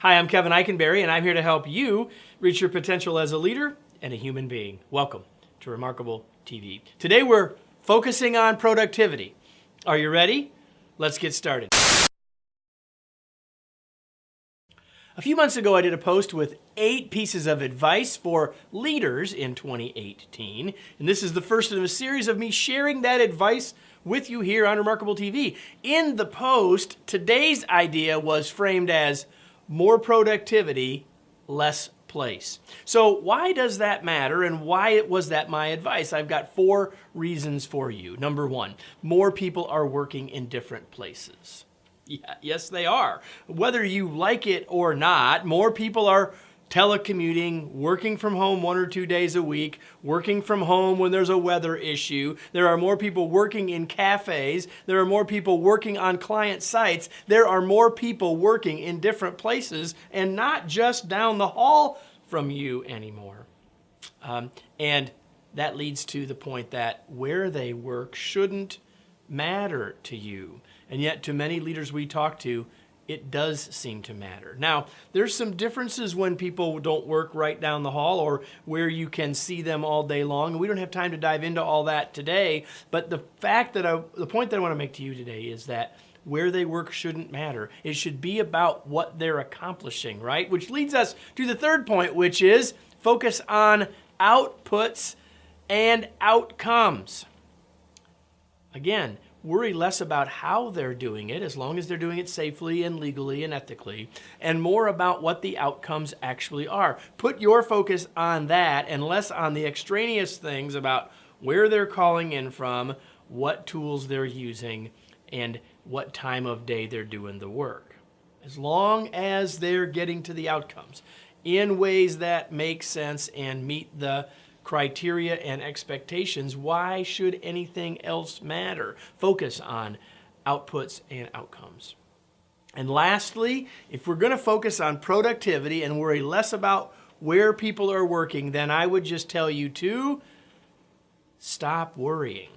Hi, I'm Kevin Eikenberry, and I'm here to help you reach your potential as a leader and a human being. Welcome to Remarkable TV. Today we're focusing on productivity. Are you ready? Let's get started. A few months ago, I did a post with 8 pieces of advice for leaders in 2018, and this is the first in a series of me sharing that advice with you here on Remarkable TV. In the post, today's idea was framed as more productivity, less place. So why does that matter, and why was that my advice? I've got 4 reasons for you. Number 1, more people are working in different places. Yeah, yes, they are. Whether you like it or not, more people are telecommuting, working from home 1 or 2 days a week, working from home when there's a weather issue. There are more people working in cafes. There are more people working on client sites. There are more people working in different places and not just down the hall from you anymore. And that leads to the point that where they work shouldn't matter to you. And yet to many leaders we talk to, it does seem to matter. Now, there's some differences when people don't work right down the hall or where you can see them all day long. And we don't have time to dive into all that today. But the point that I want to make to you today is that where they work shouldn't matter. It should be about what they're accomplishing, right? Which leads us to the third point, which is focus on outputs and outcomes. Again, worry less about how they're doing it, as long as they're doing it safely and legally and ethically, and more about what the outcomes actually are. Put your focus on that and less on the extraneous things about where they're calling in from, what tools they're using, and what time of day they're doing the work. As long as they're getting to the outcomes in ways that make sense and meet the criteria and expectations, why should anything else matter? Focus on outputs and outcomes. And lastly, if we're going to focus on productivity and worry less about where people are working, then I would just tell you to stop worrying.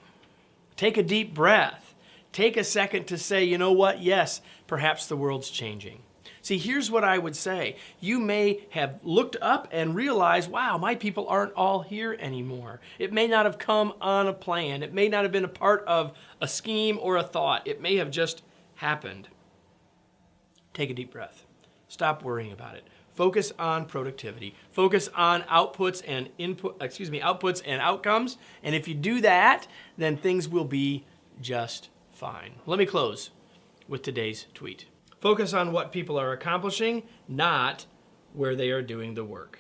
Take a deep breath. Take a second to say, you know what? Yes, perhaps the world's changing. See, here's what I would say. You may have looked up and realized, wow, my people aren't all here anymore. It may not have come on a plan. It may not have been a part of a scheme or a thought. It may have just happened. Take a deep breath. Stop worrying about it. Focus on productivity. Focus on outputs and outcomes. And if you do that, then things will be just fine. Let me close with today's tweet. Focus on what people are accomplishing, not where they are doing the work.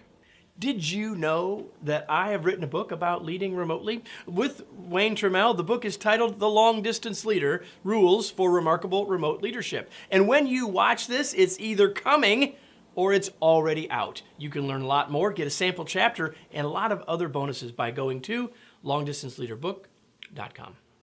Did you know that I have written a book about leading remotely? With Wayne Trammell, the book is titled The Long Distance Leader, Rules for Remarkable Remote Leadership. And when you watch this, it's either coming or it's already out. You can learn a lot more, get a sample chapter, and a lot of other bonuses by going to longdistanceleaderbook.com.